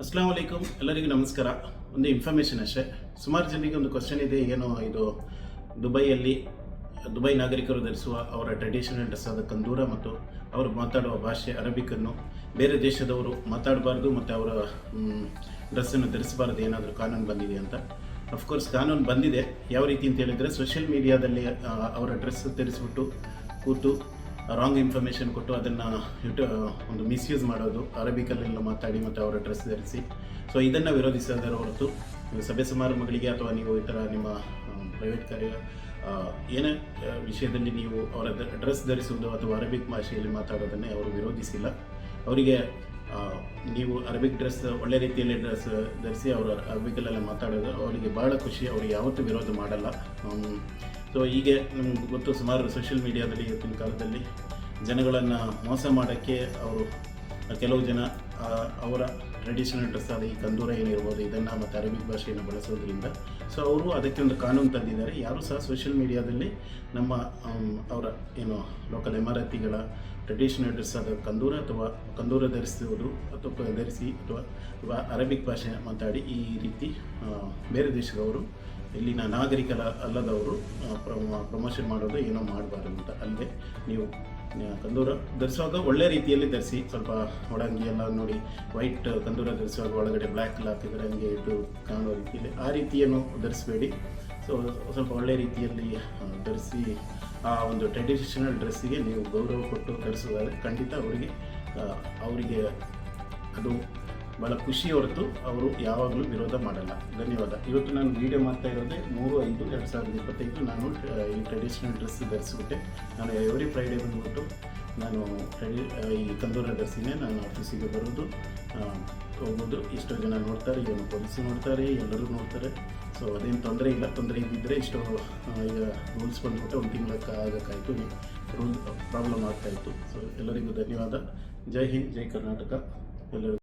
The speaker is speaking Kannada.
ಅಸ್ಲಾಂ ವಲೈಕುಮ್, ಎಲ್ಲರಿಗೂ ನಮಸ್ಕಾರ. ಒಂದು ಇನ್ಫಾರ್ಮೇಷನ್ ಅಷ್ಟೇ. ಸುಮಾರು ಜನರಿಗೆ ಒಂದು ಕ್ವಶನ್ ಇದೆ, ಏನೋ ಇದು ದುಬೈ ನಾಗರಿಕರು ಧರಿಸುವ ಅವರ ಟ್ರೆಡಿಷನಲ್ ಡ್ರೆಸ್ ಆದ ಕಂದೂರ ಮತ್ತು ಅವರು ಮಾತಾಡುವ ಭಾಷೆ ಅರಬಿಕನ್ನು ಬೇರೆ ದೇಶದವರು ಮಾತಾಡಬಾರ್ದು ಮತ್ತು ಅವರ ಡ್ರೆಸ್ಸನ್ನು ಧರಿಸಬಾರ್ದು, ಏನಾದರೂ ಕಾನೂನು ಬಂದಿದೆ ಅಂತ. ಅಫ್ಕೋರ್ಸ್ ಕಾನೂನು ಬಂದಿದೆ. ಯಾವ ರೀತಿ ಅಂತ ಹೇಳಿದರೆ, ಸೋಷಿಯಲ್ ಮೀಡಿಯಾದಲ್ಲಿ ಅವರ ಡ್ರೆಸ್ ಧರಿಸ್ಬಿಟ್ಟು ಕೂತು ರಾಂಗ್ ಇನ್ಫಾರ್ಮೇಷನ್ ಕೊಟ್ಟು ಅದನ್ನು ಒಂದು ಮಿಸ್ಯೂಸ್ ಮಾಡೋದು, ಅರಬಿಕಲ್ಲೆಲ್ಲ ಮಾತಾಡಿ ಮತ್ತು ಅವರ ಡ್ರೆಸ್ ಧರಿಸಿ. ಸೊ ಇದನ್ನು ವಿರೋಧಿಸೋದರ ಹೊರತು ಸಭೆ ಸಮಾರಂಭಗಳಿಗೆ ಅಥವಾ ನೀವು ಈ ಥರ ನಿಮ್ಮ ಪ್ರೈವೇಟ್ ಕಾರ್ಯ ಏನೇ ವಿಷಯದಲ್ಲಿ ನೀವು ಅವರ ಡ್ರೆಸ್ ಧರಿಸುವುದು ಅಥವಾ ಅರಬಿಕ್ ಭಾಷೆಯಲ್ಲಿ ಮಾತಾಡೋದನ್ನೇ ಅವರು ವಿರೋಧಿಸಿಲ್ಲ. ಅವರಿಗೆ ನೀವು ಅರಬಿಕ್ ಡ್ರೆಸ್ ಒಳ್ಳೆ ರೀತಿಯಲ್ಲಿ ಡ್ರೆಸ್ ಧರಿಸಿ ಅವರು ಅರಬಿಕಲ್ಲೆಲ್ಲ ಮಾತಾಡೋದು ಅವರಿಗೆ ಭಾಳ ಖುಷಿ. ಅವರು ಯಾವತ್ತೂ ವಿರೋಧ ಮಾಡಲ್ಲ. ಸೊ ಹೀಗೆ ನಮ್ಗೆ ಗೊತ್ತು, ಸುಮಾರು ಸೋಷಿಯಲ್ ಮೀಡಿಯಾದಲ್ಲಿ ಇವತ್ತಿನ ಕಾಲದಲ್ಲಿ ಜನಗಳನ್ನು ಮೋಸ ಮಾಡೋಕ್ಕೆ ಅವರು ಕೆಲವು ಜನ ಅವರ ಟ್ರೆಡಿಷನಲ್ ಡ್ರೆಸ್ ಆದ ಈ ಕಂದೂರ ಏನಿರ್ಬೋದು ಇದನ್ನು ಮತ್ತು ಅರಬಿಕ್ ಭಾಷೆಯನ್ನು ಬಳಸೋದ್ರಿಂದ ಸೊ ಅವರು ಅದಕ್ಕೆ ಒಂದು ಕಾನೂನು ತಂದಿದ್ದಾರೆ. ಯಾರೂ ಸಹ ಸೋಷಿಯಲ್ ಮೀಡಿಯಾದಲ್ಲಿ ನಮ್ಮ ಅವರ ಏನು ಲೋಕಲ್ ಎಮರಾತಿಗಳ ಟ್ರೆಡಿಷನಲ್ ಡ್ರೆಸ್ ಆದ ಕಂದೂರ ಧರಿಸುವುದು ಅಥವಾ ಅರಬಿಕ್ ಭಾಷೆ ಮಾತಾಡಿ ಈ ರೀತಿ ಬೇರೆ ದೇಶದವರು, ಇಲ್ಲಿನ ನಾಗರಿಕರ ಅಲ್ಲದವರು ಪ್ರಮೋಷನ್ ಮಾಡೋದು ಏನೋ ಮಾಡಬಾರ್ದು ಅಂತ. ಅಲ್ಲದೆ ನೀವು ಕಂದೂರ ಧರಿಸುವಾಗ ಒಳ್ಳೆ ರೀತಿಯಲ್ಲಿ ಧರಿಸಿ, ಸ್ವಲ್ಪ ಒಳಂಗಿ ಎಲ್ಲ ನೋಡಿ, ವೈಟ್ ಕಂದೂರ ಧರಿಸುವಾಗ ಒಳಗಡೆ ಬ್ಲ್ಯಾಕ್ ಹಾಕಿದರೆ ಹಂಗೆ ಇಟ್ಟು ಕಾಣುವ ರೀತಿಯಲ್ಲಿ ಆ ರೀತಿಯನ್ನು ಧರಿಸಬೇಡಿ. ಸೊ ಸ್ವಲ್ಪ ಒಳ್ಳೆ ರೀತಿಯಲ್ಲಿ ಧರಿಸಿ ಆ ಒಂದು ಟ್ರೆಡಿಷನಲ್ ಡ್ರೆಸ್ಸಿಗೆ ನೀವು ಗೌರವ ಕೊಟ್ಟು ಧರಿಸೋದಾದರೆ ಖಂಡಿತ ಅವರಿಗೆ ಅದು ಭಾಳ ಖುಷಿ ಹೊರತು ಅವರು ಯಾವಾಗಲೂ ವಿರೋಧ ಮಾಡಲ್ಲ. ಧನ್ಯವಾದ. ಇವತ್ತು ನಾನು ವೀಡಿಯೋ ಮಾಡ್ತಾ ಇರೋದೇ 3/5/2025. ನಾನು ಈ ಟ್ರೆಡಿಷನಲ್ ಡ್ರೆಸ್ ಧರಿಸ್ಬಿಟ್ಟೆ. ನಾನು ಎವ್ರಿ ಫ್ರೈಡೇ ಬಂದುಬಿಟ್ಟು ನಾನು ಈ ಕಂದೂರ ಡ್ರೆಸ್ಸಿನೇ ನಾನು ಆಫೀಸಿಗೆ ಬರೋದು, ಹೋಗೋದು. ಎಷ್ಟೋ ಜನ ನೋಡ್ತಾರೆ, ಇವನು ಪೊಲೀಸು ನೋಡ್ತಾರೆ, ಎಲ್ಲರೂ ನೋಡ್ತಾರೆ. ಸೊ ಅದೇನು ತೊಂದರೆ ಇಲ್ಲ. ತೊಂದರೆ ಇದ್ದಿದ್ದರೆ ಇಷ್ಟು ಈಗ ರೂಲ್ಸ್ ಬಂದುಬಿಟ್ಟು ಒಂದು ತಿಂಗಳಕ್ಕೆ ಆಗೋಕ್ಕಾಯಿತು, ರೂಲ್ ಪ್ರಾಬ್ಲಮ್ ಆಗ್ತಾಯಿತ್ತು. ಸೊ ಎಲ್ಲರಿಗೂ ಧನ್ಯವಾದ. ಜೈ ಹಿಂದ್, ಜೈ ಕರ್ನಾಟಕ ಎಲ್ಲರಿಗೂ.